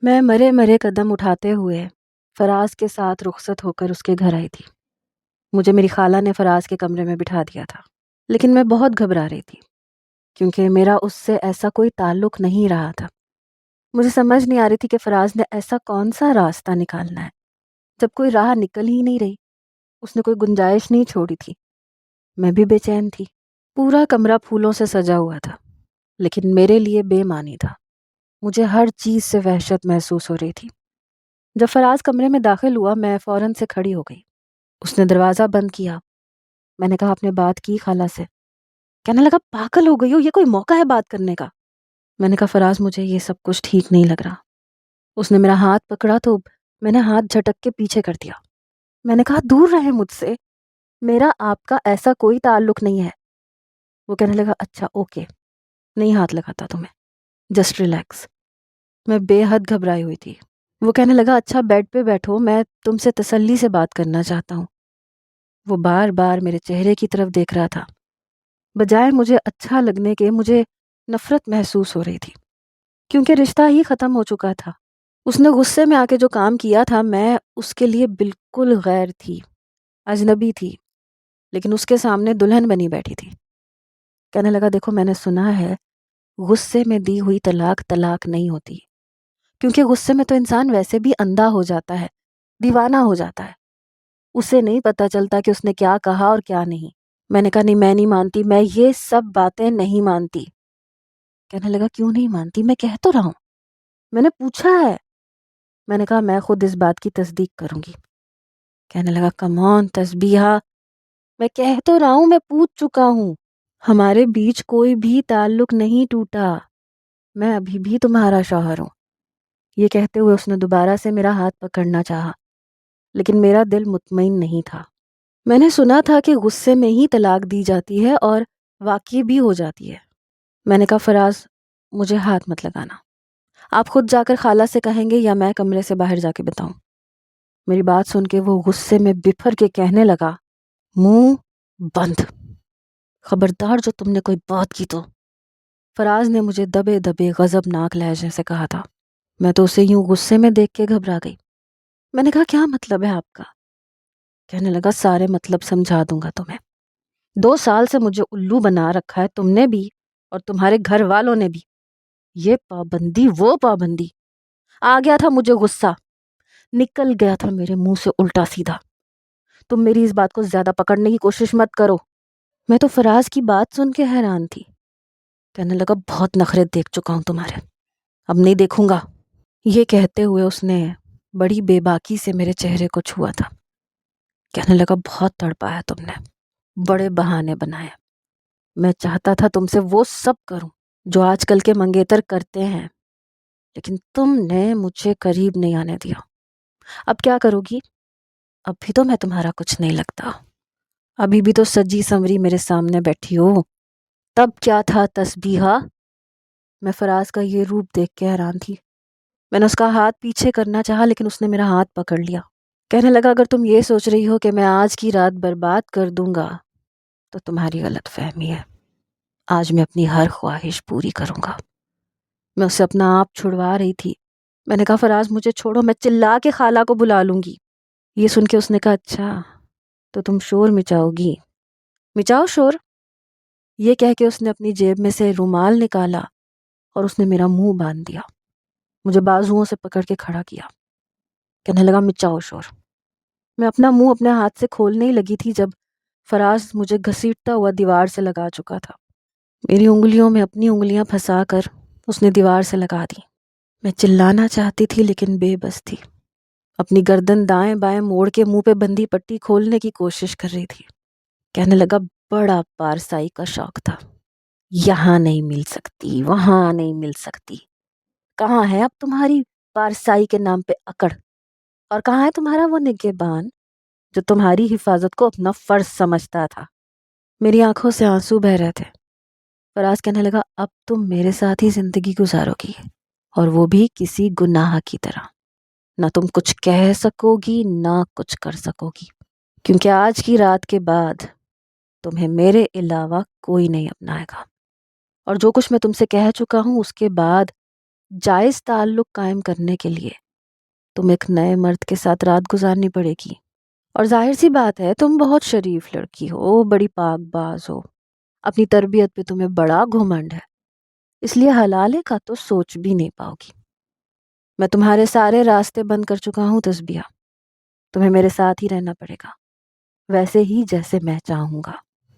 میں مرے مرے قدم اٹھاتے ہوئے فراز کے ساتھ رخصت ہو کر اس کے گھر آئی تھی۔ مجھے میری خالہ نے فراز کے کمرے میں بٹھا دیا تھا، لیکن میں بہت گھبرا رہی تھی کیونکہ میرا اس سے ایسا کوئی تعلق نہیں رہا تھا۔ مجھے سمجھ نہیں آ رہی تھی کہ فراز نے ایسا کون سا راستہ نکالنا ہے جب کوئی راہ نکل ہی نہیں رہی۔ اس نے کوئی گنجائش نہیں چھوڑی تھی۔ میں بھی بے چین تھی۔ پورا کمرہ پھولوں سے سجا ہوا تھا، لیکن میرے لیے بے معنی تھا۔ مجھے ہر چیز سے وحشت محسوس ہو رہی تھی۔ جب فراز کمرے میں داخل ہوا میں فوراً سے کھڑی ہو گئی۔ اس نے دروازہ بند کیا۔ میں نے کہا آپ نے بات کی خالہ سے؟ کہنے لگا پاگل ہو گئی ہو، یہ کوئی موقع ہے بات کرنے کا؟ میں نے کہا فراز مجھے یہ سب کچھ ٹھیک نہیں لگ رہا۔ اس نے میرا ہاتھ پکڑا تو میں نے ہاتھ جھٹک کے پیچھے کر دیا۔ میں نے کہا دور رہے مجھ سے، میرا آپ کا ایسا کوئی تعلق نہیں ہے۔ وہ کہنے لگا اچھا اوکے، نہیں ہاتھ لگاتا تمہیں، جسٹ ریلیکس۔ میں بے حد گھبرائی ہوئی تھی۔ وہ کہنے لگا اچھا بیڈ پہ بیٹھو، میں تم سے تسلی سے بات کرنا چاہتا ہوں۔ وہ بار بار میرے چہرے کی طرف دیکھ رہا تھا۔ بجائے مجھے اچھا لگنے کے مجھے نفرت محسوس ہو رہی تھی، کیونکہ رشتہ ہی ختم ہو چکا تھا۔ اس نے غصے میں آ کے جو کام کیا تھا میں اس کے لیے بالکل غیر تھی، اجنبی تھی، لیکن اس کے سامنے دلہن بنی بیٹھی تھی۔ کہنے لگا دیکھو میں نے سنا ہے غصے میں دی ہوئی طلاق طلاق نہیں ہوتی، کیونکہ غصے میں تو انسان ویسے بھی اندھا ہو جاتا ہے، دیوانہ ہو جاتا ہے، اسے نہیں پتہ چلتا کہ اس نے کیا کہا اور کیا نہیں۔ میں نے کہا نہیں میں نہیں مانتی، میں یہ سب باتیں نہیں مانتی۔ کہنے لگا کیوں نہیں مانتی؟ میں کہہ تو رہا ہوں، میں نے پوچھا ہے۔ میں نے کہا میں خود اس بات کی تصدیق کروں گی۔ کہنے لگا کم آن تسبیحہ، میں کہہ تو رہا ہوں، میں پوچھ چکا ہوں، ہمارے بیچ کوئی بھی تعلق نہیں ٹوٹا، میں ابھی بھی تمہارا شوہر ہوں۔ یہ کہتے ہوئے اس نے دوبارہ سے میرا ہاتھ پکڑنا چاہا، لیکن میرا دل مطمئن نہیں تھا۔ میں نے سنا تھا کہ غصے میں ہی طلاق دی جاتی ہے اور واقعی بھی ہو جاتی ہے۔ میں نے کہا فراز مجھے ہاتھ مت لگانا، آپ خود جا کر خالہ سے کہیں گے یا میں کمرے سے باہر جا کے بتاؤں؟ میری بات سن کے وہ غصے میں بپھر کے کہنے لگا منہ بند، خبردار جو تم نے کوئی بات کی تو۔ فراز نے مجھے دبے دبے غضبناک لہجے سے کہا تھا۔ میں تو اسے یوں غصے میں دیکھ کے گھبرا گئی۔ میں نے کہا کیا مطلب ہے آپ کا؟ کہنے لگا سارے مطلب سمجھا دوں گا تمہیں۔ 2 سال سے مجھے الو بنا رکھا ہے تم نے بھی اور تمہارے گھر والوں نے بھی، یہ پابندی وہ پابندی۔ آ گیا تھا مجھے غصہ، نکل گیا تھا میرے منہ سے الٹا سیدھا۔ تم میری اس بات کو زیادہ پکڑنے کی کوشش مت کرو۔ میں تو فراز کی بات سن کے حیران تھی۔ کہنے لگا بہت نخرے دیکھ چکا ہوں تمہارے، اب نہیں دیکھوں گا۔ یہ کہتے ہوئے اس نے بڑی بے باکی سے میرے چہرے کو چھوا تھا۔ کہنے لگا بہت تڑپا ہے تم نے، بڑے بہانے بنائے۔ میں چاہتا تھا تم سے وہ سب کروں جو آج کل کے منگیتر کرتے ہیں، لیکن تم نے مجھے قریب نہیں آنے دیا۔ اب کیا کرو گی؟ اب بھی تو میں تمہارا کچھ نہیں لگتا، ابھی بھی تو سجی سنوری میرے سامنے بیٹھی ہو۔ تب کیا تھا تسبیحہ؟ میں فراز کا یہ روپ دیکھ کے حیران تھی۔ میں نے اس کا ہاتھ پیچھے کرنا چاہا لیکن اس نے میرا ہاتھ پکڑ لیا۔ کہنے لگا اگر تم یہ سوچ رہی ہو کہ میں آج کی رات برباد کر دوں گا تو تمہاری غلط فہمی ہے۔ آج میں اپنی ہر خواہش پوری کروں گا۔ میں اسے اپنا آپ چھڑوا رہی تھی۔ میں نے کہا فراز مجھے چھوڑو، میں چلا کے خالہ کو بلا لوں گی۔ یہ سن کے اس نے کہا اچھا تو تم شور مچاؤ گی، مچاؤ شور۔ یہ کہہ کے اس نے اپنی جیب میں سے رومال نکالا اور اس نے میرا منہ باندھ دیا، مجھے بازوؤں سے پکڑ کے کھڑا کیا۔ کہنے لگا مچاؤ شور۔ میں اپنا منہ اپنے ہاتھ سے کھولنے ہی لگی تھی جب فراز مجھے گھسیٹتا ہوا دیوار سے لگا چکا تھا۔ میری انگلیوں میں اپنی انگلیاں پھنسا کر اس نے دیوار سے لگا دی۔ میں چلانا چاہتی تھی لیکن بے بس تھی۔ اپنی گردن دائیں بائیں موڑ کے منہ پہ بندھی پٹی کھولنے کی کوشش کر رہی تھی۔ کہنے لگا بڑا پارسائی کا شوق تھا، یہاں نہیں مل سکتی، وہاں نہیں مل سکتی۔ کہاں ہے اب تمہاری پارسائی کے نام پہ اکڑ؟ اور کہاں ہے تمہارا وہ نگہبان جو تمہاری حفاظت کو اپنا فرض سمجھتا تھا؟ میری آنکھوں سے آنسو بہہ رہے تھے۔ فراز کہنے لگا اب تم میرے ساتھ ہی زندگی گزارو گی، اور وہ بھی کسی گناہ کی طرح۔ نہ تم کچھ کہہ سکو گی نہ کچھ کر سکو گی، کیونکہ آج کی رات کے بعد تمہیں میرے علاوہ کوئی نہیں اپنائے گا، اور جو کچھ میں تم سے کہہ چکا ہوں اس کے بعد جائز تعلق قائم کرنے کے لیے تم ایک نئے مرد کے ساتھ رات گزارنی پڑے گی۔ اور ظاہر سی بات ہے تم بہت شریف لڑکی ہو، بڑی پاک باز ہو، اپنی تربیت پہ تمہیں بڑا گھمنڈ ہے، اس لیے حلالے کا تو سوچ بھی نہیں پاؤ گی۔ میں تمہارے سارے راستے بند کر چکا ہوں تسبیہ، تمہیں میرے ساتھ ہی رہنا پڑے گا، ویسے ہی جیسے میں چاہوں گا۔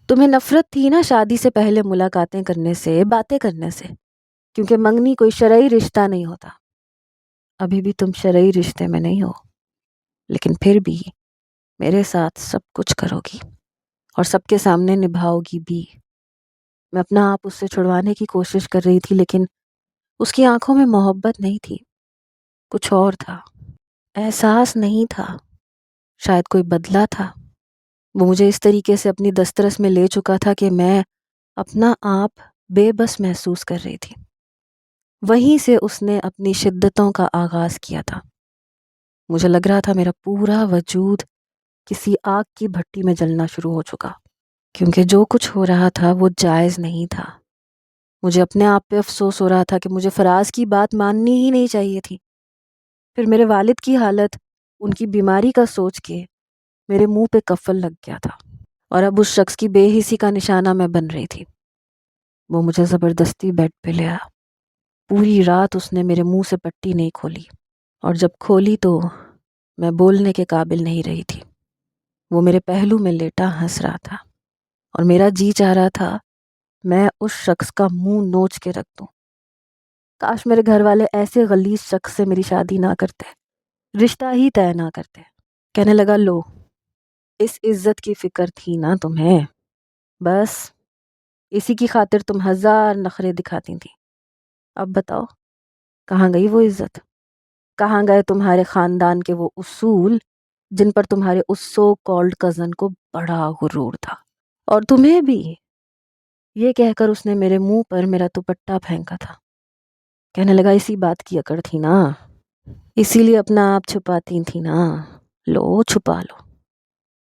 تمہیں نفرت تھی نا شادی سے پہلے ملاقاتیں کرنے سے، باتیں کرنے سے، کیونکہ منگنی کوئی شرعی رشتہ نہیں ہوتا۔ ابھی بھی تم شرعی رشتے میں نہیں ہو، لیکن پھر بھی میرے ساتھ سب کچھ کرو گی اور سب کے سامنے نبھاؤ گی بھی۔ میں اپنا آپ اس سے چھڑوانے کی کوشش کر رہی تھی، لیکن اس کی آنکھوں میں محبت نہیں تھی، کچھ اور تھا۔ احساس نہیں تھا، شاید کوئی بدلہ تھا۔ وہ مجھے اس طریقے سے اپنی دسترس میں لے چکا تھا کہ میں اپنا آپ بے بس محسوس کر رہی تھی۔ وہیں سے اس نے اپنی شدتوں کا آغاز کیا تھا۔ مجھے لگ رہا تھا میرا پورا وجود کسی آگ کی بھٹی میں جلنا شروع ہو چکا، کیونکہ جو کچھ ہو رہا تھا وہ جائز نہیں تھا۔ مجھے اپنے آپ پہ افسوس ہو رہا تھا کہ مجھے فراز کی بات ماننی ہی نہیں چاہیے تھی۔ پھر میرے والد کی حالت، ان کی بیماری کا سوچ کے میرے منہ پہ کفل لگ گیا تھا، اور اب اس شخص کی بے حسی کا نشانہ میں بن رہی تھی۔ وہ مجھے زبردستی بیڈ پہ لے آیا۔ پوری رات اس نے میرے منہ سے پٹی نہیں کھولی، اور جب کھولی تو میں بولنے کے قابل نہیں رہی تھی۔ وہ میرے پہلو میں لیٹا ہنس رہا تھا، اور میرا جی چاہ رہا تھا میں اس شخص کا منہ نوچ کے رکھ دوں۔ کاش میرے گھر والے ایسے غلیظ شخص سے میری شادی نہ کرتے، رشتہ ہی طے نہ کرتے۔ کہنے لگا، لو، اس عزت کی فکر تھی نا تمہیں، بس اسی کی خاطر تم ہزار نخرے دکھاتی تھی۔ اب بتاؤ کہاں گئی وہ عزت؟ کہاں گئے تمہارے خاندان کے وہ اصول جن پر تمہارے اس سو کالڈ کزن کو بڑا غرور تھا؟ اور تمہیں بھی؟ یہ کہہ کر اس نے میرے منہ پر میرا دوپٹہ پھینکا تھا۔ کہنے لگا، اسی بات کی اکڑ تھی نا، اسی لیے اپنا آپ چھپاتی تھی نا، لو چھپا لو۔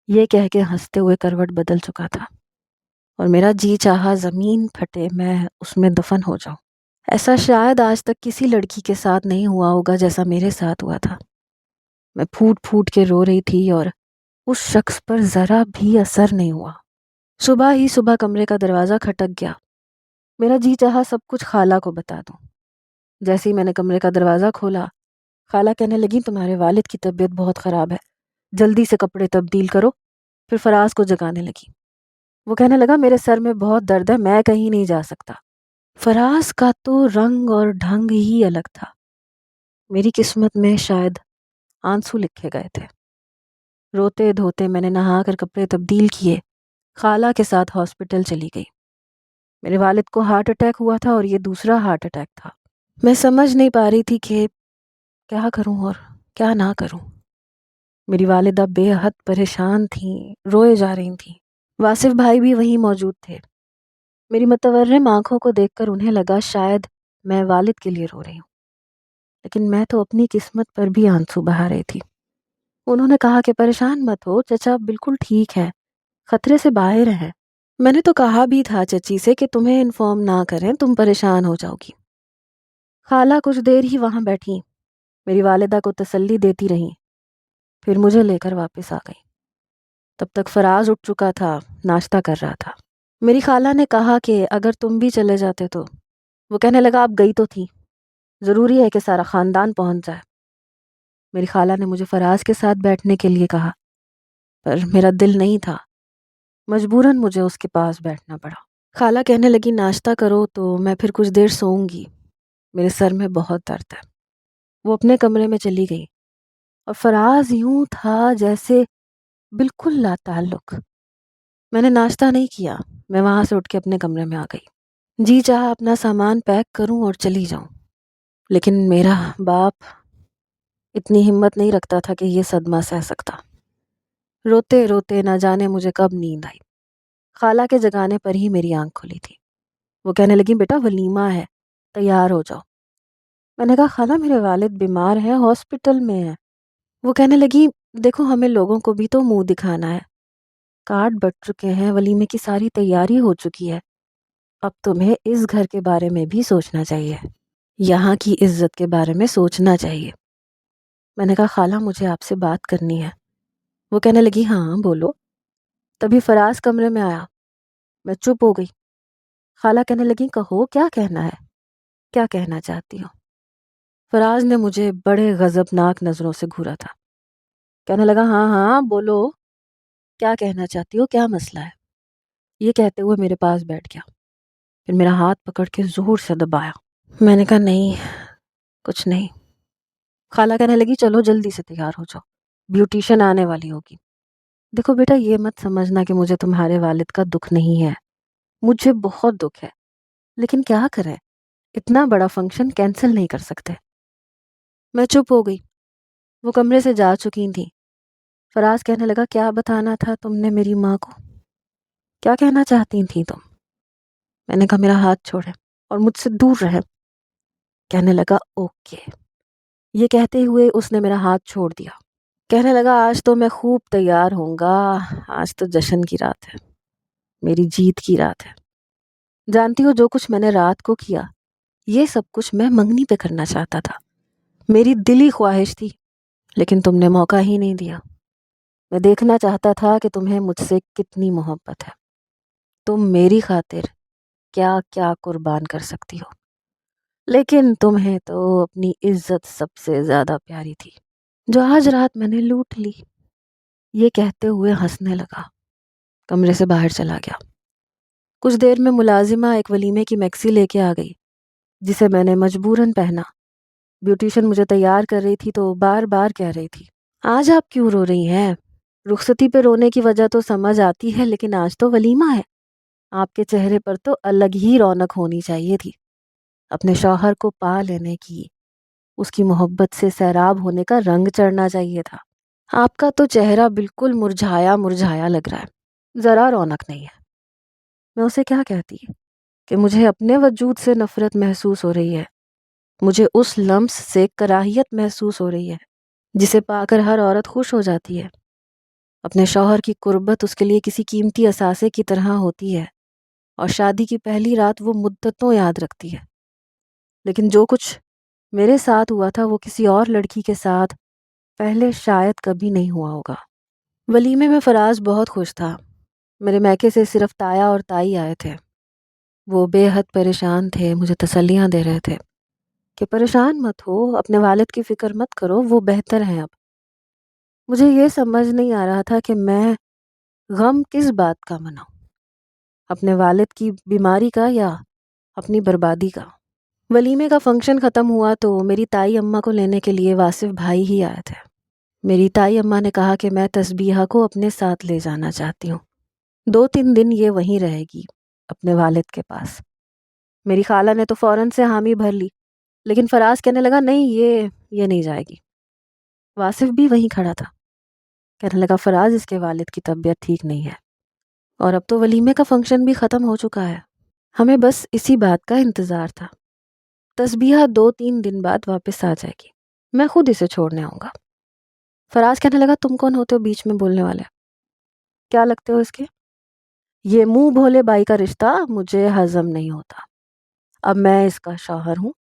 یہ کہہ کے ہنستے ہوئے کروٹ بدل چکا تھا، اور میرا جی چاہا زمین پھٹے میں اس میں دفن ہو جاؤں۔ ایسا شاید آج تک کسی لڑکی کے ساتھ نہیں ہوا ہوگا جیسا میرے ساتھ ہوا تھا۔ میں پھوٹ پھوٹ کے رو رہی تھی، اور اس شخص پر ذرا بھی اثر نہیں ہوا۔ صبح ہی صبح کمرے کا دروازہ کھٹک گیا۔ میرا جی چاہا سب کچھ خالہ کو بتا دوں۔ جیسے ہی میں نے کمرے کا دروازہ کھولا، خالہ کہنے لگی، تمہارے والد کی طبیعت بہت خراب ہے، جلدی سے کپڑے تبدیل کرو۔ پھر فراز کو جگانے لگی۔ وہ کہنے لگا، میرے سر میں بہت درد ہے، میں کہیں نہیں جا سکتا۔ فراز کا تو رنگ اور ڈھنگ ہی الگ تھا۔ میری قسمت میں شاید آنسو لکھے گئے تھے۔ روتے دھوتے میں نے نہا کر کپڑے تبدیل کیے، خالہ کے ساتھ ہاسپٹل چلی گئی۔ میرے والد کو ہارٹ اٹیک ہوا تھا، اور یہ دوسرا ہارٹ اٹیک تھا۔ میں سمجھ نہیں پا رہی تھی کہ کیا کروں اور کیا نہ کروں۔ میری والدہ بے حد پریشان تھیں، روئے جا رہی تھیں۔ واصف بھائی بھی وہیں موجود تھے۔ میری متورم آنکھوں کو دیکھ کر انہیں لگا شاید میں والد کے لیے رو رہی ہوں، لیکن میں تو اپنی قسمت پر بھی آنسو بہا رہی تھی۔ انہوں نے کہا کہ پریشان مت ہو، چچا بالکل ٹھیک ہے، خطرے سے باہر ہے۔ میں نے تو کہا بھی تھا چچی سے کہ تمہیں انفارم نہ کریں، تم پریشان ہو جاؤ گی۔ خالہ کچھ دیر ہی وہاں بیٹھی، میری والدہ کو تسلی دیتی رہیں، پھر مجھے لے کر واپس آ گئی۔ تب تک فراز اٹھ چکا تھا، ناشتہ کر رہا تھا۔ میری خالہ نے کہا کہ اگر تم بھی چلے جاتے تو۔ وہ کہنے لگا، اب گئی تو تھی، ضروری ہے کہ سارا خاندان پہنچ جائے۔ میری خالہ نے مجھے فراز کے ساتھ بیٹھنے کے لیے کہا، پر میرا دل نہیں تھا، مجبوراً مجھے اس کے پاس بیٹھنا پڑا۔ خالہ کہنے لگی، ناشتہ کرو تو میں پھر کچھ دیر سوؤں گی، میرے سر میں بہت درد ہے۔ وہ اپنے کمرے میں چلی گئی، اور فراز یوں تھا جیسے بالکل لا تعلق۔ میں نے ناشتہ نہیں کیا، میں وہاں سے اٹھ کے اپنے کمرے میں آ گئی۔ جی چاہا اپنا سامان پیک کروں اور چلی جاؤں، لیکن میرا باپ اتنی ہمت نہیں رکھتا تھا کہ یہ صدمہ سہ سکتا۔ روتے روتے نہ جانے مجھے کب نیند آئی۔ خالہ کے جگانے پر ہی میری آنکھ کھلی تھی۔ وہ کہنے لگی، بیٹا ولیمہ ہے، تیار ہو جاؤ۔ میں نے کہا، خالہ میرے والد بیمار ہیں، ہاسپٹل میں ہیں۔ وہ کہنے لگی، دیکھو ہمیں لوگوں کو بھی تو منہ دکھانا ہے، کارڈ بٹ چکے ہیں، ولیمے کی ساری تیاری ہو چکی ہے، اب تمہیں اس گھر کے بارے میں بھی سوچنا چاہیے۔ یہاں کی عزت کے بارے میں سوچنا چاہیے۔ میں نے کہا خالہ مجھے آپ سے بات کرنی ہے۔ وہ کہنے لگی ہاں بولو۔ تبھی فراز کمرے میں آیا۔ میں چپ ہو گئی۔ خالہ کہنے لگی کہو کیا کہنا ہے، کیا کہنا چاہتی ہو؟ فراز نے مجھے بڑے غضبناک نظروں سے گھورا تھا۔ کہنے لگا ہاں ہاں بولو، کیا کہنا چاہتی ہو، کیا مسئلہ ہے؟ یہ کہتے ہوئے میرے پاس بیٹھ گیا، پھر میرا ہاتھ پکڑ کے زور سے دبایا۔ میں نے کہا نہیں کچھ نہیں۔ خالہ کہنے لگی چلو جلدی سے تیار ہو جاؤ، بیوٹیشن آنے والی ہوگی۔ دیکھو بیٹا یہ مت سمجھنا کہ مجھے تمہارے والد کا دکھ نہیں ہے، مجھے بہت دکھ ہے، لیکن کیا کریں، اتنا بڑا فنکشن کینسل نہیں کر سکتے۔ میں چپ ہو گئی۔ وہ کمرے سے جا چکی تھیں۔ فراز کہنے لگا کیا بتانا تھا تم نے میری ماں کو، کیا کہنا چاہتی تھی تم؟ میں نے کہا میرا ہاتھ چھوڑے اور مجھ سے دور رہے۔ کہنے لگا اوکے۔ یہ کہتے ہوئے اس نے میرا ہاتھ چھوڑ دیا۔ کہنے لگا آج تو میں خوب تیار ہوں گا، آج تو جشن کی رات ہے، میری جیت کی رات ہے۔ جانتی ہو جو کچھ میں نے رات کو کیا، یہ سب کچھ میں منگنی پہ کرنا چاہتا تھا، میری دلی خواہش تھی، لیکن تم نے موقع ہی نہیں دیا۔ میں دیکھنا چاہتا تھا کہ تمہیں مجھ سے کتنی محبت ہے، تم میری خاطر کیا کیا قربان کر سکتی ہو، لیکن تمہیں تو اپنی عزت سب سے زیادہ پیاری تھی، جو آج رات میں نے لوٹ لی۔ یہ کہتے ہوئے ہنسنے لگا، کمرے سے باہر چلا گیا۔ کچھ دیر میں ملازمہ ایک ولیمے کی میکسی لے کے آ گئی، جسے میں نے مجبوراً پہنا۔ بیوٹیشن مجھے تیار کر رہی تھی تو بار بار کہہ رہی تھی آج آپ کیوں رو رہی ہیں؟ رخصتی پہ رونے کی وجہ تو سمجھ آتی ہے، لیکن آج تو ولیمہ ہے، آپ کے چہرے پر تو الگ ہی رونق ہونی چاہیے تھی، اپنے شوہر کو پا لینے کی، اس کی محبت سے سیراب ہونے کا رنگ چڑھنا چاہیے تھا۔ آپ کا تو چہرہ بالکل مرجھایا مرجھایا لگ رہا ہے، ذرا رونق نہیں ہے۔ میں اسے کیا کہتی کہ مجھے اپنے وجود سے نفرت محسوس ہو رہی ہے، مجھے اس لمس سے کراہیت محسوس ہو رہی ہے جسے پا کر ہر عورت خوش ہو جاتی ہے۔ اپنے شوہر کی قربت اس کے لیے کسی قیمتی اثاثے کی طرح ہوتی ہے، اور شادی کی پہلی رات وہ مدتوں یاد رکھتی ہے، لیکن جو کچھ میرے ساتھ ہوا تھا وہ کسی اور لڑکی کے ساتھ پہلے شاید کبھی نہیں ہوا ہوگا۔ ولیمے میں فراز بہت خوش تھا۔ میرے میکے سے صرف تایا اور تائی آئے تھے، وہ بے حد پریشان تھے، مجھے تسلیاں دے رہے تھے کہ پریشان مت ہو، اپنے والد کی فکر مت کرو، وہ بہتر ہیں اب۔ مجھے یہ سمجھ نہیں آ رہا تھا کہ میں غم کس بات کا مناؤں، اپنے والد کی بیماری کا یا اپنی بربادی کا۔ ولیمے کا فنکشن ختم ہوا تو میری تائی اماں کو لینے کے لیے واصف بھائی ہی آئے تھے۔ میری تائی اماں نے کہا کہ میں تسبیحہ کو اپنے ساتھ لے جانا چاہتی ہوں، 2-3 دن یہ وہیں رہے گی اپنے والد کے پاس۔ میری خالہ نے تو فوراً سے حامی بھر لی، لیکن فراز کہنے لگا نہیں یہ نہیں جائے گی۔ واصف بھی وہیں کھڑا تھا، کہنے لگا فراز اس کے والد کی طبیعت ٹھیک نہیں ہے، اور اب تو ولیمے کا فنکشن بھی ختم ہو چکا ہے، ہمیں بس اسی بات کا انتظار تھا، تسبیحہ 2-3 دن بعد واپس آ جائے گی، میں خود اسے چھوڑنے آؤں گا۔ فراز کہنے لگا تم کون ہوتے ہو بیچ میں بولنے والے، کیا لگتے ہو اس کے؟ یہ منہ بھولے بائی کا رشتہ مجھے ہضم نہیں ہوتا، اب میں اس کا شوہر ہوں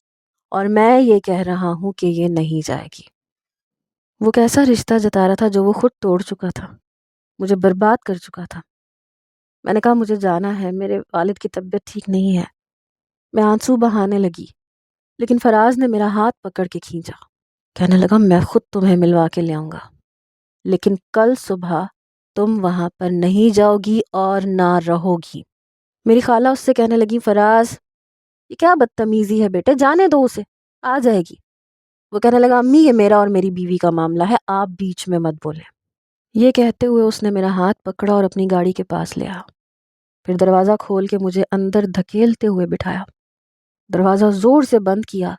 اور میں یہ کہہ رہا ہوں کہ یہ نہیں جائے گی۔ وہ کیسا رشتہ جتا رہا تھا جو وہ خود توڑ چکا تھا، مجھے برباد کر چکا تھا۔ میں نے کہا مجھے جانا ہے، میرے والد کی طبیعت ٹھیک نہیں ہے۔ میں آنسو بہانے لگی، لیکن فراز نے میرا ہاتھ پکڑ کے کھینچا، کہنے لگا میں خود تمہیں ملوا کے لے آؤں گا، لیکن کل صبح تم وہاں پر نہیں جاؤ گی اور نہ رہو گی۔ میری خالہ اس سے کہنے لگی فراز یہ کیا بدتمیزی ہے بیٹے، جانے دو اسے، آ جائے گی۔ وہ کہنے لگا امی یہ میرا اور میری بیوی کا معاملہ ہے، آپ بیچ میں مت بولیں۔ یہ کہتے ہوئے اس نے میرا ہاتھ پکڑا اور اپنی گاڑی کے پاس لے آیا، پھر دروازہ کھول کے مجھے اندر دھکیلتے ہوئے بٹھایا، دروازہ زور سے بند کیا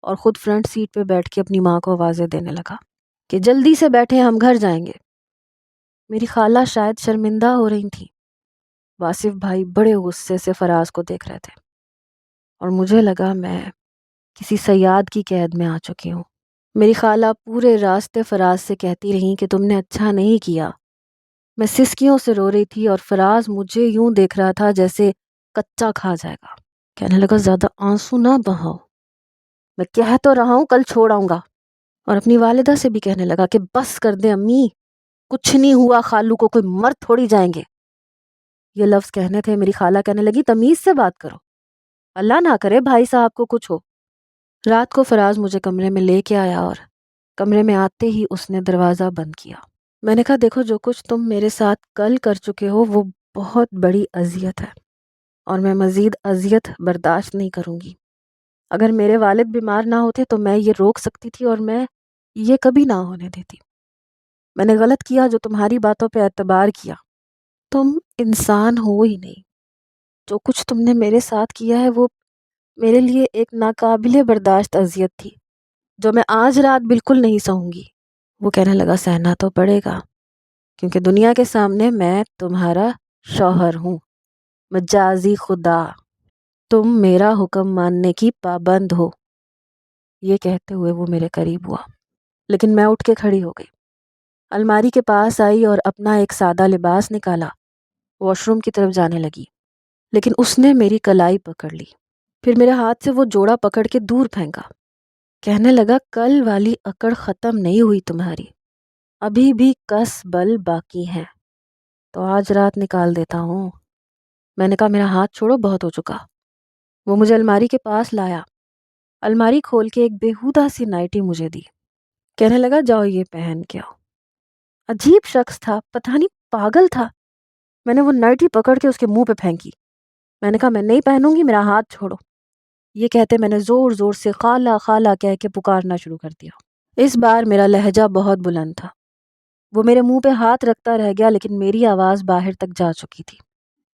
اور خود فرنٹ سیٹ پہ بیٹھ کے اپنی ماں کو آوازیں دینے لگا کہ جلدی سے بیٹھے ہم گھر جائیں گے۔ میری خالہ شاید شرمندہ ہو رہی تھی، واصف بھائی بڑے غصے سے فراز کو دیکھ رہے تھے، اور مجھے لگا میں کسی صیاد کی قید میں آ چکی ہوں۔ میری خالہ پورے راستے فراز سے کہتی رہیں کہ تم نے اچھا نہیں کیا۔ میں سسکیوں سے رو رہی تھی اور فراز مجھے یوں دیکھ رہا تھا جیسے کچا کھا جائے گا۔ کہنے لگا زیادہ آنسو نہ بہاؤ، میں کہہ تو رہا ہوں کل چھوڑ آؤں گا۔ اور اپنی والدہ سے بھی کہنے لگا کہ بس کر دیں امی، کچھ نہیں ہوا، خالو کو کوئی مر تھوڑی جائیں گے۔ یہ لفظ کہنے تھے، میری خالہ کہنے لگی تمیز سے بات کرو، اللہ نہ کرے بھائی صاحب کو کچھ ہو۔ رات کو فراز مجھے کمرے میں لے کے آیا اور کمرے میں آتے ہی اس نے دروازہ بند کیا۔ میں نے کہا دیکھو جو کچھ تم میرے ساتھ کل کر چکے ہو وہ بہت بڑی اذیت ہے اور میں مزید اذیت برداشت نہیں کروں گی۔ اگر میرے والد بیمار نہ ہوتے تو میں یہ روک سکتی تھی اور میں یہ کبھی نہ ہونے دیتی۔ میں نے غلط کیا جو تمہاری باتوں پہ اعتبار کیا۔ تم انسان ہو ہی نہیں۔ جو کچھ تم نے میرے ساتھ کیا ہے وہ میرے لیے ایک ناقابل برداشت اذیت تھی جو میں آج رات بالکل نہیں سہوں گی۔ وہ کہنے لگا سہنا تو پڑے گا کیونکہ دنیا کے سامنے میں تمہارا شوہر ہوں، مجازی خدا، تم میرا حکم ماننے کی پابند ہو۔ یہ کہتے ہوئے وہ میرے قریب ہوا، لیکن میں اٹھ کے کھڑی ہو گئی، الماری کے پاس آئی اور اپنا ایک سادہ لباس نکالا، واش روم کی طرف جانے لگی، لیکن اس نے میری کلائی پکڑ لی، پھر میرے ہاتھ سے وہ جوڑا پکڑ کے دور پھینکا۔ کہنے لگا کل والی اکڑ ختم نہیں ہوئی تمہاری، ابھی بھی کس بل باقی ہیں، تو آج رات نکال دیتا ہوں۔ میں نے کہا میرا ہاتھ چھوڑو، بہت ہو چکا۔ وہ مجھے الماری کے پاس لایا، الماری کھول کے ایک بےہودہ سی نائٹی مجھے دی، کہنے لگا جاؤ یہ پہن کے آؤ۔ عجیب شخص تھا، پتہ نہیں پاگل تھا۔ میں نے وہ نائٹی پکڑ کے اس کے منہ پہ پھینکی۔ میں نے کہا میں نہیں پہنوں گی، میرا ہاتھ چھوڑو۔ یہ کہتے میں نے زور زور سے خالہ خالہ کہہ کے پکارنا شروع کر دیا۔ اس بار میرا لہجہ بہت بلند تھا۔ وہ میرے منہ پہ ہاتھ رکھتا رہ گیا لیکن میری آواز باہر تک جا چکی تھی۔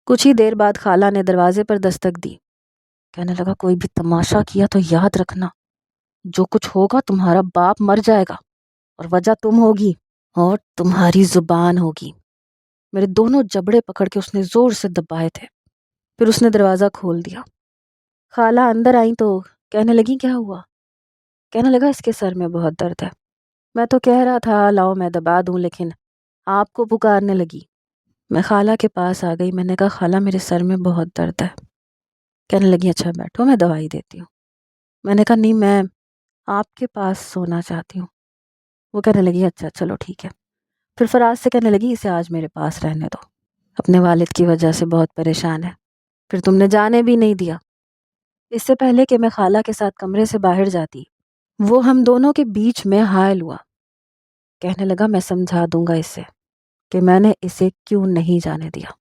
کچھ ہی دیر بعد خالہ نے دروازے پر دستک دی، کہنے لگا کوئی بھی تماشا کیا تو یاد رکھنا، جو کچھ ہوگا تمہارا باپ مر جائے گا اور وجہ تم ہوگی اور تمہاری زبان ہوگی۔ میرے دونوں جبڑے پکڑ کے اس نے زور سے دبائے تھے، پھر اس نے دروازہ کھول دیا۔ خالہ اندر آئیں تو کہنے لگی کیا ہوا؟ کہنے لگا اس کے سر میں بہت درد ہے۔ میں تو کہہ رہا تھا لاؤ میں دبا دوں، لیکن آپ کو پکارنے لگی۔ میں خالہ کے پاس آ گئی، میں نے کہا خالہ میرے سر میں بہت درد ہے۔ کہنے لگی اچھا بیٹھو میں دوائی دیتی ہوں۔ میں نے کہا نہیں میں آپ کے پاس سونا چاہتی ہوں۔ وہ کہنے لگی اچھا چلو ٹھیک ہے۔ پھر فراز سے کہنے لگی اسے آج میرے پاس رہنے دو، اپنے والد کی وجہ سے بہت پریشان ہے، پھر تم نے جانے بھی نہیں دیا۔ اس سے پہلے کہ میں خالہ کے ساتھ کمرے سے باہر جاتی وہ ہم دونوں کے بیچ میں حائل ہوا۔ کہنے لگا میں سمجھا دوں گا اسے کہ میں نے اسے کیوں نہیں جانے دیا،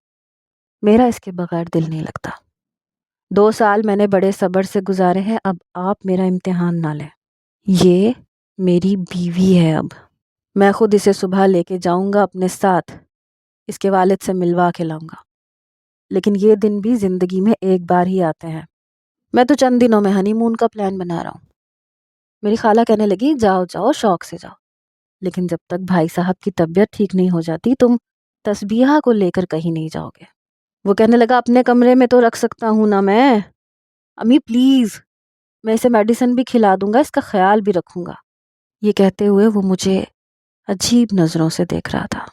میرا اس کے بغیر دل نہیں لگتا۔ 2 سال میں نے بڑے صبر سے گزارے ہیں، اب آپ میرا امتحان نہ لیں۔ یہ میری بیوی ہے، اب میں خود اسے صبح لے کے جاؤں گا اپنے ساتھ، اس کے والد سے ملوا کے لاؤں گا، لیکن یہ دن بھی زندگی میں ایک بار ہی آتے ہیں۔ میں تو چند دنوں میں ہنی مون کا پلان بنا رہا ہوں۔ میری خالہ کہنے لگی جاؤ جاؤ شوق سے جاؤ، لیکن جب تک بھائی صاحب کی طبیعت ٹھیک نہیں ہو جاتی تم تسبیحہ کو لے کر کہیں نہیں جاؤ گے۔ وہ کہنے لگا اپنے کمرے میں تو رکھ سکتا ہوں نا میں، امی پلیز، میں اسے میڈیسن بھی کھلا دوں گا، اس کا خیال بھی رکھوں گا۔ یہ کہتے ہوئے وہ مجھے عجیب نظروں سے دیکھ رہا تھا،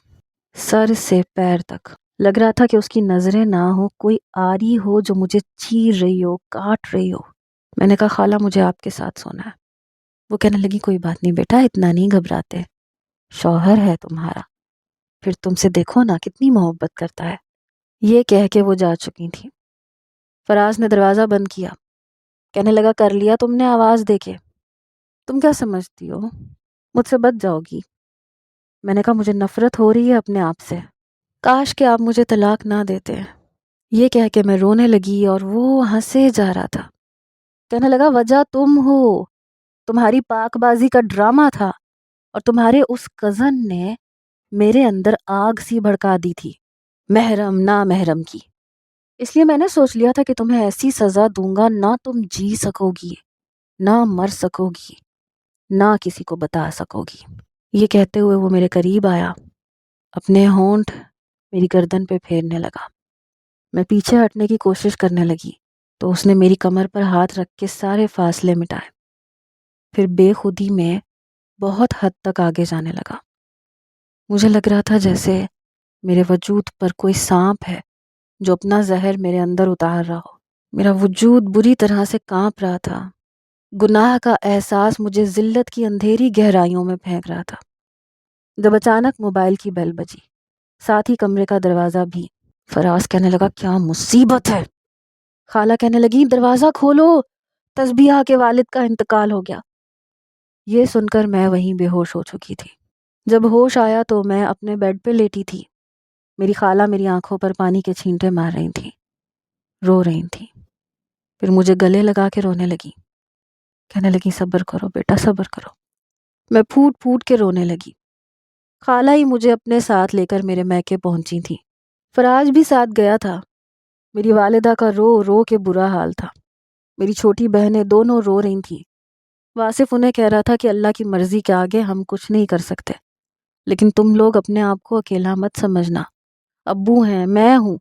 سر سے پیر تک۔ لگ رہا تھا کہ اس کی نظریں نہ ہو، کوئی آری ہو جو مجھے چیر رہی ہو، کاٹ رہی ہو۔ میں نے کہا خالہ مجھے آپ کے ساتھ سونا ہے۔ وہ کہنے لگی کوئی بات نہیں بیٹا، اتنا نہیں گھبراتے، شوہر ہے تمہارا، پھر تم سے دیکھو نا کتنی محبت کرتا ہے۔ یہ کہہ کے وہ جا چکی تھی۔ فراز نے دروازہ بند کیا، کہنے لگا کر لیا تم نے آواز دے کے؟ تم کیا سمجھتی ہو مجھ سے بچ جاؤ گی؟ میں نے کہا مجھے نفرت ہو رہی ہے اپنے آپ سے، کاش کہ آپ مجھے طلاق نہ دیتے۔ یہ کہہ کے میں رونے لگی اور وہ ہنسے جا رہا تھا، کہنے لگا وجہ تم ہو، تمہاری پاک بازی کا ڈرامہ تھا اور تمہارے اس کزن نے میرے اندر آگ سی بھڑکا دی تھی، محرم نا محرم کی۔ اس لیے میں نے سوچ لیا تھا کہ تمہیں ایسی سزا دوں گا نہ تم جی سکو گی، نہ مر سکو گی، نہ کسی کو بتا سکو گی۔ یہ کہتے ہوئے وہ میرے قریب آیا، اپنے ہونٹ میری گردن پہ پھیرنے لگا۔ میں پیچھے ہٹنے کی کوشش کرنے لگی تو اس نے میری کمر پر ہاتھ رکھ کے سارے فاصلے مٹائے، پھر بے خودی میں بہت حد تک آگے جانے لگا۔ مجھے لگ رہا تھا جیسے میرے وجود پر کوئی سانپ ہے جو اپنا زہر میرے اندر اتار رہا ہو۔ میرا وجود بری طرح سے کانپ رہا تھا، گناہ کا احساس مجھے ذلت کی اندھیری گہرائیوں میں پھینک رہا تھا جب اچانک موبائل کی بیل بجی، ساتھ ہی کمرے کا دروازہ بھی۔ فراز کہنے لگا کیا مصیبت ہے؟ خالہ کہنے لگی دروازہ کھولو، تسبیحہ کے والد کا انتقال ہو گیا۔ یہ سن کر میں وہیں بے ہوش ہو چکی تھی۔ جب ہوش آیا تو میں اپنے بیڈ پہ لیٹی تھی۔ میری خالہ میری آنکھوں پر پانی کے چھینٹے مار رہی تھی، رو رہی تھی، پھر مجھے گلے لگا کے رونے لگی، کہنے لگی صبر کرو بیٹا صبر کرو۔ میں پھوٹ پھوٹ کے رونے لگی۔ خالہ ہی مجھے اپنے ساتھ لے کر میرے میکے پہنچی تھی۔ فراز بھی ساتھ گیا تھا۔ میری والدہ کا رو رو کے برا حال تھا۔ میری چھوٹی بہنیں دونوں رو رہی تھیں۔ واصف انہیں کہہ رہا تھا کہ اللہ کی مرضی کے آگے ہم کچھ نہیں کر سکتے، لیکن تم لوگ اپنے آپ کو اکیلا مت سمجھنا، ابو ہیں، میں ہوں،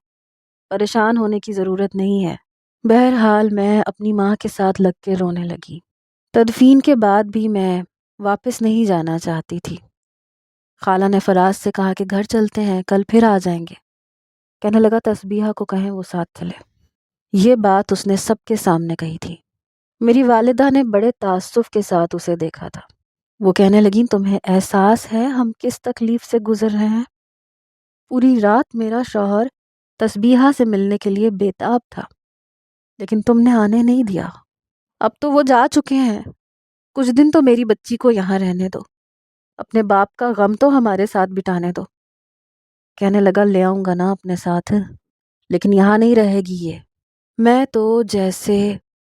پریشان ہونے کی ضرورت نہیں ہے۔ بہرحال میں اپنی ماں کے ساتھ لگ کے رونے لگی۔ تدفین کے بعد بھی میں واپس نہیں جانا چاہتی تھی۔ خالہ نے فراز سے کہا کہ گھر چلتے ہیں، کل پھر آ جائیں گے۔ کہنے لگا تسبیحہ کو کہیں وہ ساتھ چلے۔ یہ بات اس نے سب کے سامنے کہی تھی۔ میری والدہ نے بڑے تعصب کے ساتھ اسے دیکھا تھا۔ وہ کہنے لگیں تمہیں احساس ہے ہم کس تکلیف سے گزر رہے ہیں؟ پوری رات میرا شوہر تسبیحہ سے ملنے کے لیے بےتاب تھا، لیکن تم نے آنے نہیں دیا۔ اب تو وہ جا چکے ہیں، کچھ دن تو میری بچی کو یہاں رہنے دو، اپنے باپ کا غم تو ہمارے ساتھ بٹانے دو۔ کہنے لگا لے آؤں گا نا اپنے ساتھ، لیکن یہاں نہیں رہے گی یہ۔ میں تو جیسے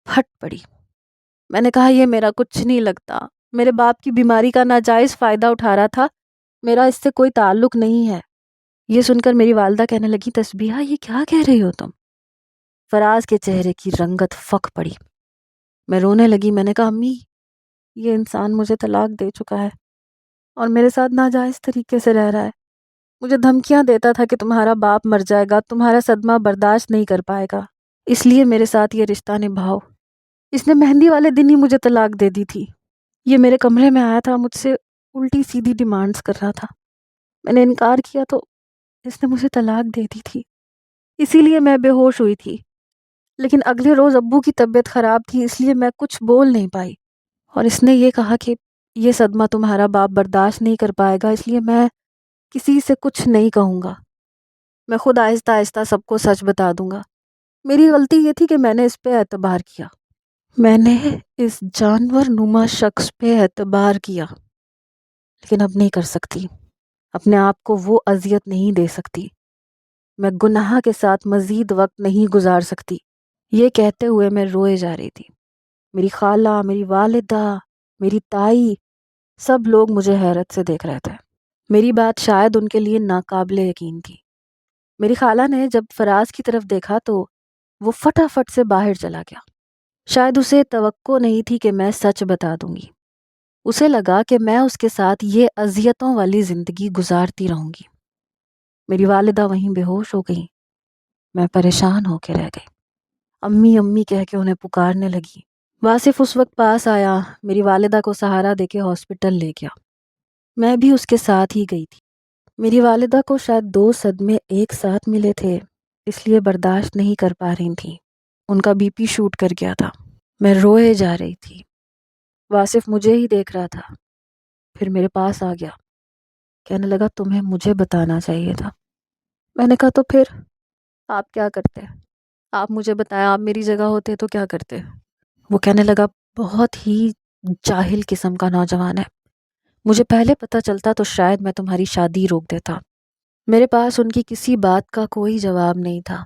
پھٹ پڑی۔ میں نے کہا یہ میرا کچھ نہیں لگتا، میرے باپ کی بیماری کا ناجائز فائدہ اٹھا رہا تھا، میرا اس سے کوئی تعلق نہیں ہے۔ یہ سن کر میری والدہ کہنے لگی تسبیحہ یہ کیا کہہ رہی ہو تم؟ فراز کے چہرے کی رنگت پھک پڑی۔ میں رونے لگی۔ میں نے کہا امی یہ انسان مجھے طلاق دے چکا ہے اور میرے ساتھ ناجائز طریقے سے رہ رہا ہے، مجھے دھمکیاں دیتا تھا کہ تمہارا باپ مر جائے گا، تمہارا صدمہ برداشت نہیں کر پائے گا، اس لیے میرے ساتھ یہ رشتہ نبھاؤ۔ اس نے مہندی والے دن ہی مجھے طلاق دے دی تھی۔ یہ میرے کمرے میں آیا تھا، مجھ سے الٹی سیدھی ڈیمانڈز کر رہا تھا، میں نے انکار کیا تو اس نے مجھے طلاق دے دی تھی، اسی لیے میں بے ہوش ہوئی تھی۔ لیکن اگلے روز ابو کی طبیعت خراب تھی، اس لیے میں کچھ بول نہیں پائی، اور اس نے یہ کہا کہ یہ صدمہ تمہارا باپ برداشت نہیں کر پائے گا، اس لیے میں کسی سے کچھ نہیں کہوں گا، میں خود آہستہ آہستہ سب کو سچ بتا دوں گا۔ میری غلطی یہ تھی کہ میں نے اس پہ اعتبار کیا، میں نے اس جانور نما شخص پہ اعتبار کیا، لیکن اب نہیں کر سکتی، اپنے آپ کو وہ اذیت نہیں دے سکتی، میں گناہ کے ساتھ مزید وقت نہیں گزار سکتی۔ یہ کہتے ہوئے میں روئے جا رہی تھی۔ میری خالہ، میری والدہ، میری تائی، سب لوگ مجھے حیرت سے دیکھ رہے تھے۔ میری بات شاید ان کے لیے ناقابل یقین تھی۔ میری خالہ نے جب فراز کی طرف دیکھا تو وہ فٹافٹ سے باہر چلا گیا۔ شاید اسے توقع نہیں تھی کہ میں سچ بتا دوں گی۔ اسے لگا کہ میں اس کے ساتھ یہ اذیتوں والی زندگی گزارتی رہوں گی۔ میری والدہ وہیں بے ہوش ہو گئی۔ میں پریشان ہو کے رہ گئی۔ امی امی کہہ کے انہیں پکارنے لگی۔ واصف اس وقت پاس آیا، میری والدہ کو سہارا دے کے ہاسپٹل لے گیا۔ میں بھی اس کے ساتھ ہی گئی تھی۔ میری والدہ کو شاید 2 صدمے ایک ساتھ ملے تھے، اس لیے برداشت نہیں کر پا رہی تھیں۔ ان کا بی پی شوٹ کر گیا تھا۔ میں روئے جا رہی تھی۔ واصف مجھے ہی دیکھ رہا تھا، پھر میرے پاس آ گیا، کہنے لگا تمہیں مجھے بتانا چاہیے تھا۔ میں نے کہا تو پھر آپ کیا کرتے؟ آپ مجھے بتائیں، آپ میری جگہ ہوتے تو کیا کرتے؟ وہ کہنے لگا بہت ہی جاہل قسم کا نوجوان ہے، مجھے پہلے پتہ چلتا تو شاید میں تمہاری شادی روک دیتا۔ میرے پاس ان کی کسی بات کا کوئی جواب نہیں تھا۔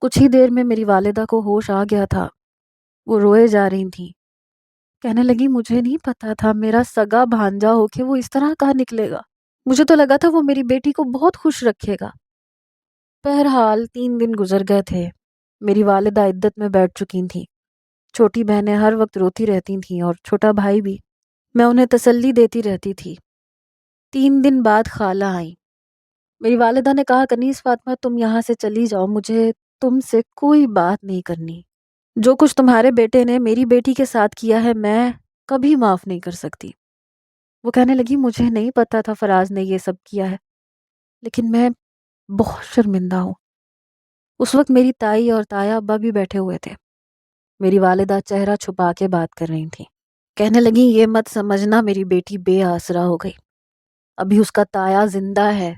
کچھ ہی دیر میں میری والدہ کو ہوش آ گیا تھا، وہ روئے جا رہی تھیں، کہنے لگی مجھے نہیں پتا تھا میرا سگا بھانجا ہو کے وہ اس طرح کہاں نکلے گا، مجھے تو لگا تھا وہ میری بیٹی کو بہت خوش رکھے گا۔ بہرحال 3 دن گزر گئے تھے۔ میری والدہ عدت میں بیٹھ چکی تھیں، چھوٹی بہنیں ہر وقت روتی رہتی تھیں اور چھوٹا بھائی بھی، میں انہیں تسلی دیتی رہتی تھی۔ 3 دن بعد خالہ آئیں۔ میری والدہ نے کہا کنیز فاطمہ تم یہاں سے چلی جاؤ، مجھے تم سے کوئی بات نہیں کرنی، جو کچھ تمہارے بیٹے نے میری بیٹی کے ساتھ کیا ہے میں کبھی معاف نہیں کر سکتی۔ وہ کہنے لگی مجھے نہیں پتا تھا فراز نے یہ سب کیا ہے، لیکن میں بہت شرمندہ ہوں۔ اس وقت میری تائی اور تایا ابا بھی بیٹھے ہوئے تھے۔ میری والدہ چہرہ چھپا کے بات کر رہی تھیں. کہنے لگی یہ مت سمجھنا میری بیٹی بے آسرا ہو گئی، ابھی اس کا تایا زندہ ہے،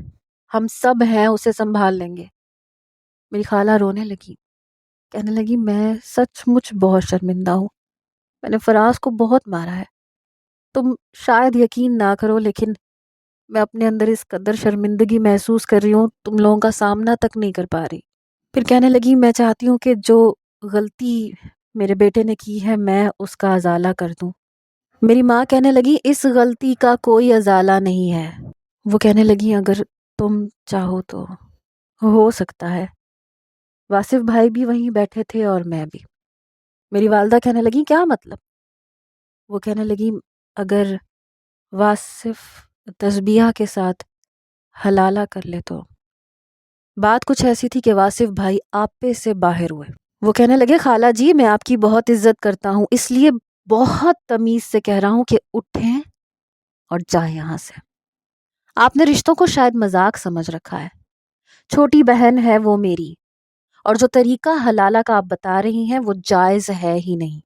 ہم سب ہیں اسے سنبھال لیں گے. میری خالہ رونے لگی، کہنے لگی میں سچ مچ بہت شرمندہ ہوں، میں نے فراز کو بہت مارا ہے. تم شاید یقین نہ کرو لیکن میں اپنے اندر اس قدر شرمندگی محسوس کر رہی ہوں تم لوگوں کا سامنا تک نہیں کر پا رہی. پھر کہنے لگی میں چاہتی ہوں کہ جو غلطی میرے بیٹے نے کی ہے میں اس کا ازالہ کر دوں. میری ماں کہنے لگی اس غلطی کا کوئی ازالہ نہیں ہے. وہ کہنے لگی اگر تم چاہو تو ہو سکتا ہے. واصف بھائی بھی وہیں بیٹھے تھے اور میں بھی. میری والدہ کہنے لگی کیا مطلب؟ وہ کہنے لگی اگر واصف تسبیحہ کے ساتھ حلالہ کر لے تو. بات کچھ ایسی تھی کہ واصف بھائی آپے سے باہر ہوئے. وہ کہنے لگے خالہ جی میں آپ کی بہت عزت کرتا ہوں، اس لیے بہت تمیز سے کہہ رہا ہوں کہ اٹھیں اور جائیں یہاں سے. آپ نے رشتوں کو شاید مذاق سمجھ رکھا ہے. چھوٹی بہن ہے وہ میری، اور جو طریقہ حلالہ کا آپ بتا رہی ہیں وہ جائز ہے ہی نہیں.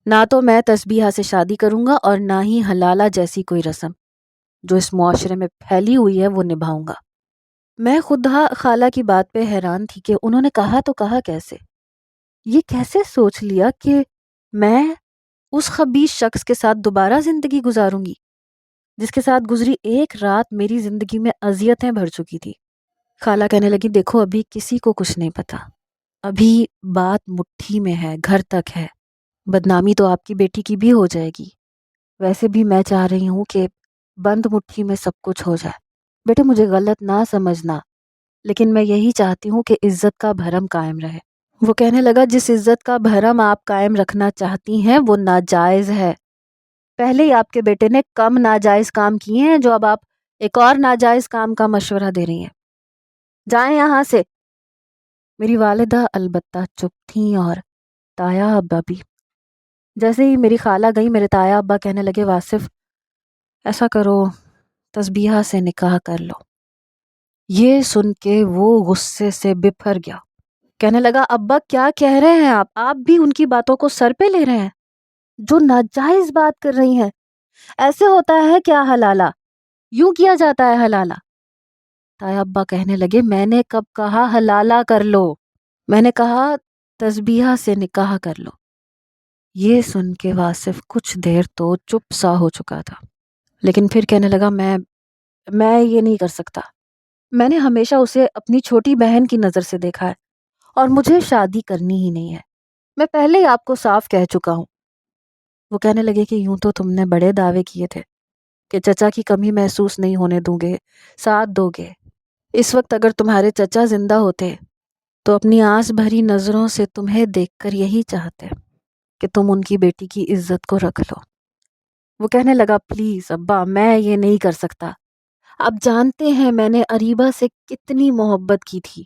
نہ تو میں تسبیحہ سے شادی کروں گا اور نہ ہی حلالہ جیسی کوئی رسم جو اس معاشرے میں پھیلی ہوئی ہے وہ نبھاؤں گا. میں خود خالہ کی بات پہ حیران تھی کہ انہوں نے کہا تو کہا کیسے؟ یہ کیسے سوچ لیا کہ میں اس خبیث شخص کے ساتھ دوبارہ زندگی گزاروں گی جس کے ساتھ گزری ایک رات میری زندگی میں اذیتیں بھر چکی تھی. خالہ کہنے لگی دیکھو ابھی کسی کو کچھ نہیں پتا، ابھی بات مٹھی میں ہے، گھر تک ہے. بدنامی تو آپ کی بیٹی کی بھی ہو جائے گی. ویسے بھی میں چاہ رہی ہوں کہ بند مٹھی میں سب کچھ ہو جائے. بیٹے مجھے غلط نہ سمجھنا، لیکن میں یہی چاہتی ہوں کہ عزت کا بھرم قائم رہے. وہ کہنے لگا جس عزت کا بھرم آپ قائم رکھنا چاہتی ہیں وہ ناجائز ہے. پہلے ہی آپ کے بیٹے نے کم ناجائز کام کیے ہیں جو اب آپ ایک اور ناجائز کام کا مشورہ دے رہی ہیں. جائیں یہاں سے. میری والدہ البتہ چپ تھیں اور تایا ابا بھی. جیسے ہی میری خالہ گئی میرے تایا ابا کہنے لگے واصف ایسا کرو تسبیحہ سے نکاح کر لو. یہ سن کے وہ غصے سے بپھر گیا. کہنے لگا ابا کیا کہہ رہے ہیں آپ بھی ان کی باتوں کو سر پہ لے رہے ہیں جو ناجائز بات کر رہی ہیں. ایسے ہوتا ہے کیا حلالہ؟ یوں کیا جاتا ہے حلالہ؟ تایا ابا کہنے لگے میں نے کب کہا حلالہ کر لو، میں نے کہا تسبیحہ سے نکاح کر لو. یہ سن کے واصف کچھ دیر تو چپ سا ہو چکا تھا، لیکن پھر کہنے لگا میں یہ نہیں کر سکتا. میں نے ہمیشہ اسے اپنی چھوٹی بہن کی نظر سے دیکھا ہے اور مجھے شادی کرنی ہی نہیں ہے. میں پہلے ہی آپ کو صاف کہہ چکا ہوں. وہ کہنے لگے کہ یوں تو تم نے بڑے دعوے کیے تھے کہ چچا کی کمی محسوس نہیں ہونے دوں گے، ساتھ دو گے. اس وقت اگر تمہارے چچا زندہ ہوتے تو اپنی آس بھری نظروں سے تمہیں دیکھ کر یہی چاہتے کہ تم ان کی بیٹی کی عزت کو رکھ لو. وہ کہنے لگا پلیز ابا میں یہ نہیں کر سکتا. آپ جانتے ہیں میں نے اریبہ سے کتنی محبت کی تھی،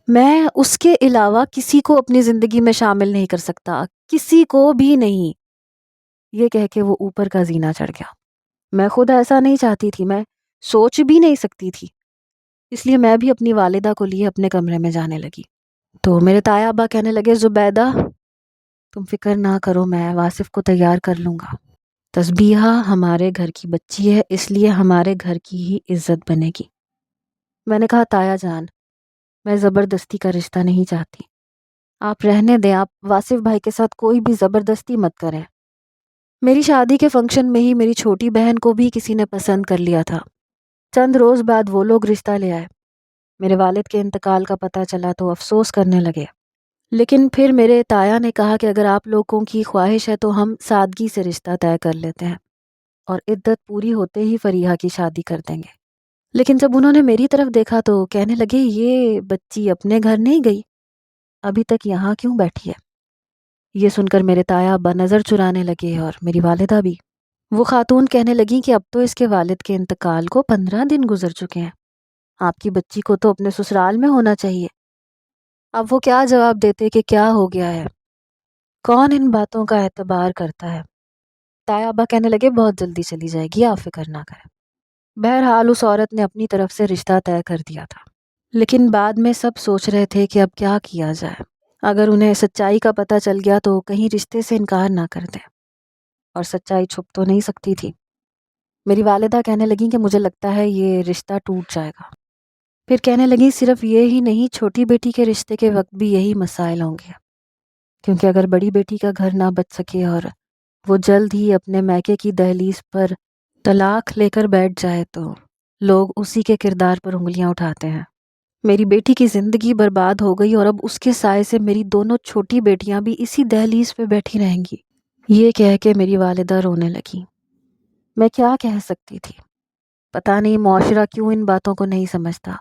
میں اس کے علاوہ کسی کو اپنی زندگی میں شامل نہیں کر سکتا، کسی کو بھی نہیں. یہ کہہ کے وہ اوپر کا زینہ چڑھ گیا. میں خود ایسا نہیں چاہتی تھی، میں سوچ بھی نہیں سکتی تھی، اس لیے میں بھی اپنی والدہ کو لیے اپنے کمرے میں جانے لگی. تو میرے تایا ابا کہنے لگے زبیدہ تم فکر نہ کرو، میں واصف کو تیار کر لوں گا. تسبیحہ ہمارے گھر کی بچی ہے اس لیے ہمارے گھر کی ہی عزت بنے گی. میں نے کہا تایا جان میں زبردستی کا رشتہ نہیں چاہتی، آپ رہنے دیں، آپ واصف بھائی کے ساتھ کوئی بھی زبردستی مت کریں. میری شادی کے فنکشن میں ہی میری چھوٹی بہن کو بھی کسی نے پسند کر لیا تھا. چند روز بعد وہ لوگ رشتہ لے آئے. میرے والد کے انتقال کا پتہ چلا تو افسوس کرنے لگے، لیکن پھر میرے تایا نے کہا کہ اگر آپ لوگوں کی خواہش ہے تو ہم سادگی سے رشتہ طے کر لیتے ہیں اور عدت پوری ہوتے ہی فریحہ کی شادی کر دیں گے. لیکن جب انہوں نے میری طرف دیکھا تو کہنے لگے یہ بچی اپنے گھر نہیں گئی، ابھی تک یہاں کیوں بیٹھی ہے؟ یہ سن کر میرے تایا ابا نظر چرانے لگے اور میری والدہ بھی. وہ خاتون کہنے لگیں کہ اب تو اس کے والد کے انتقال کو 15 دن گزر چکے ہیں، آپ کی بچی کو تو اپنے سسرال میں ہونا چاہیے. اب وہ کیا جواب دیتے کہ کیا ہو گیا ہے، کون ان باتوں کا اعتبار کرتا ہے. تایا ابا کہنے لگے بہت جلدی چلی جائے گی، آپ فکر نہ کریں. بہرحال اس عورت نے اپنی طرف سے رشتہ طے کر دیا تھا، لیکن بعد میں سب سوچ رہے تھے کہ اب کیا کیا جائے. اگر انہیں سچائی کا پتہ چل گیا تو کہیں رشتے سے انکار نہ کر دیں، اور سچائی چھپ تو نہیں سکتی تھی۔ میری والدہ کہنے لگیں کہ مجھے لگتا ہے یہ رشتہ ٹوٹ جائے گا۔ پھر کہنے لگیں صرف یہ ہی نہیں، چھوٹی بیٹی کے رشتے کے وقت بھی یہی مسائل ہوں گے، کیونکہ اگر بڑی بیٹی کا گھر نہ بچ سکے اور وہ جلد ہی اپنے میکے کی دہلیز پر طلاق لے کر بیٹھ جائے تو لوگ اسی کے کردار پر انگلیاں اٹھاتے ہیں۔ میری بیٹی کی زندگی برباد ہو گئی اور اب اس کے سائے سے میری دونوں چھوٹی بیٹیاں بھی اسی دہلیز پہ بیٹھی رہیں گی۔ یہ کہہ کے میری والدہ رونے لگی۔ میں کیا کہہ سکتی تھی؟ پتہ نہیں معاشرہ کیوں ان باتوں کو نہیں سمجھتا۔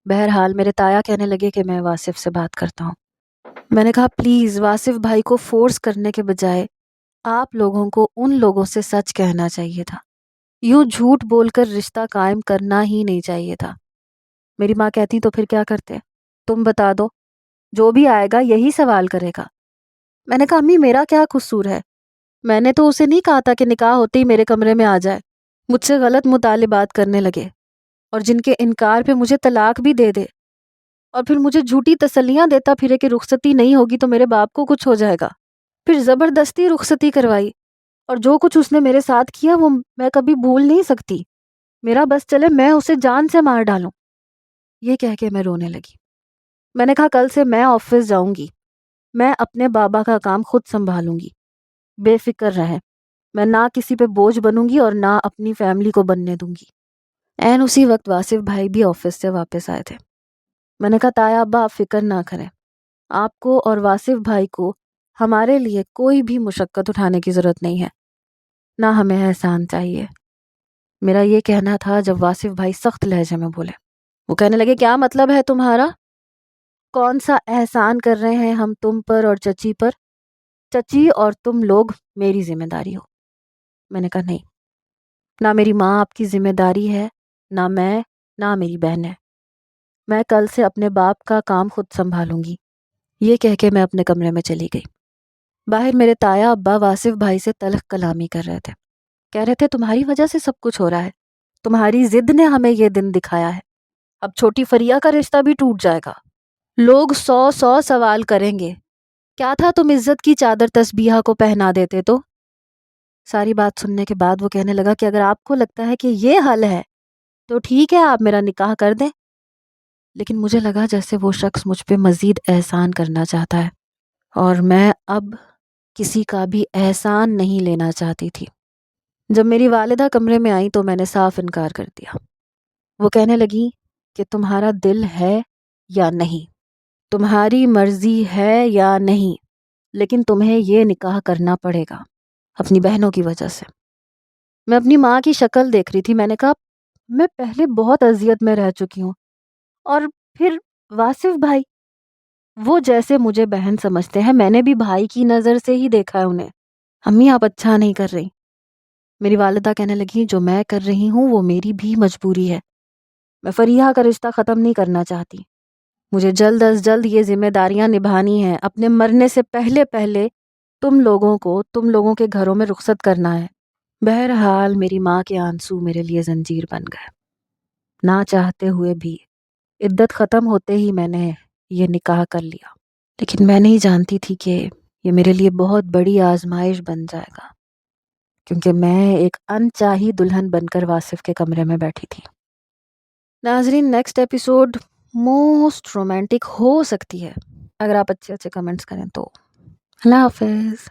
بہرحال میرے تایا کہنے لگے کہ میں واصف سے بات کرتا ہوں۔ میں نے کہا پلیز، واصف بھائی کو فورس کرنے کے بجائے آپ لوگوں کو ان لوگوں سے سچ کہنا چاہیے تھا، یوں جھوٹ بول کر رشتہ قائم کرنا ہی نہیں چاہیے تھا۔ میری ماں کہتی تو پھر کیا کرتے؟ تم بتا دو، جو بھی آئے گا یہی سوال کرے گا۔ میں نے کہا امی میرا کیا قصور ہے؟ میں نے تو اسے نہیں کہا تھا کہ نکاح ہوتے ہی میرے کمرے میں آ جائے، مجھ سے غلط مطالبات کرنے لگے اور جن کے انکار پہ مجھے طلاق بھی دے دے، اور پھر مجھے جھوٹی تسلیاں دیتا پھرے کہ رخصتی نہیں ہوگی تو میرے باپ کو کچھ ہو جائے گا۔ پھر زبردستی رخصتی کروائی، اور جو کچھ اس نے میرے ساتھ کیا وہ میں کبھی بھول نہیں سکتی۔ میرا بس چلے میں اسے جان سے مار ڈالوں۔ یہ کہہ کے میں رونے لگی۔ میں نے کہا کل سے میں آفس جاؤں گی، میں اپنے بابا کا کام خود سنبھالوں گی، بے فکر رہے، میں نہ کسی پہ بوجھ بنوں گی اور نہ اپنی فیملی کو بننے دوں گی۔ عین اسی وقت واصف بھائی بھی آفس سے واپس آئے تھے۔ میں نے کہا تایا ابا آپ فکر نہ کریں، آپ کو اور واصف بھائی کو ہمارے لیے کوئی بھی مشقت اٹھانے کی ضرورت نہیں ہے، نہ ہمیں احسان چاہیے۔ میرا یہ کہنا تھا جب واصف بھائی سخت لہجے میں بولے۔ وہ کہنے لگے کیا مطلب ہے تمہارا؟ کون سا احسان کر رہے ہیں ہم تم پر اور چچی پر؟ چچی اور تم لوگ میری ذمہ داری ہو۔ میں نے کہا نہیں، نہ میری ماں آپ کی ذمہ داری ہے، نہ میں، نہ میری بہن ہے۔ میں کل سے اپنے باپ کا کام خود سنبھالوں گی۔ یہ کہہ کے میں اپنے کمرے میں چلی گئی۔ باہر میرے تایا ابا واصف بھائی سے تلخ کلامی کر رہے تھے۔ کہہ رہے تھے تمہاری وجہ سے سب کچھ ہو رہا ہے، تمہاری ضد نے ہمیں یہ دن دکھایا ہے، اب چھوٹی فریا کا رشتہ بھی ٹوٹ جائے گا، لوگ 100 سوال کریں گے، کیا تھا تم عزت کی چادر تسبیحہ کو پہنا دیتے تو؟ ساری بات سننے کے بعد وہ کہنے لگا کہ اگر آپ کو لگتا ہے کہ یہ حل ہے تو ٹھیک ہے، آپ میرا نکاح کر دیں۔ لیکن مجھے لگا جیسے وہ شخص مجھ پہ مزید احسان کرنا چاہتا ہے، اور میں اب کسی کا بھی احسان نہیں لینا چاہتی تھی۔ جب میری والدہ کمرے میں آئی تو میں نے صاف انکار کر دیا۔ وہ کہنے لگی کہ تمہارا دل ہے یا نہیں، تمہاری مرضی ہے یا نہیں، لیکن تمہیں یہ نکاح کرنا پڑے گا اپنی بہنوں کی وجہ سے۔ میں اپنی ماں کی شکل دیکھ رہی تھی۔ میں نے کہا میں پہلے بہت اذیت میں رہ چکی ہوں، اور پھر واصف بھائی، وہ جیسے مجھے بہن سمجھتے ہیں میں نے بھی بھائی کی نظر سے ہی دیکھا ہے انہیں۔ امی آپ اچھا نہیں کر رہی۔ میری والدہ کہنے لگی جو میں کر رہی ہوں وہ میری بھی مجبوری ہے، میں فریحہ کا رشتہ ختم نہیں کرنا چاہتی، مجھے جلد از جلد یہ ذمہ داریاں نبھانی ہیں، اپنے مرنے سے پہلے پہلے تم لوگوں کے گھروں میں رخصت کرنا ہے۔ بہرحال میری ماں کے آنسو میرے لیے زنجیر بن گئے۔ نہ چاہتے ہوئے بھی عدت ختم ہوتے ہی میں نے یہ نکاح کر لیا، لیکن میں نہیں جانتی تھی کہ یہ میرے لیے بہت بڑی آزمائش بن جائے گا، کیونکہ میں ایک انچاہی دلہن بن کر واصف کے کمرے میں بیٹھی تھی۔ ناظرین، نیکسٹ ایپیسوڈ موسٹ رومانٹک ہو سکتی ہے، اگر آپ اچھے کمنٹس کریں تو۔ اللہ حافظ۔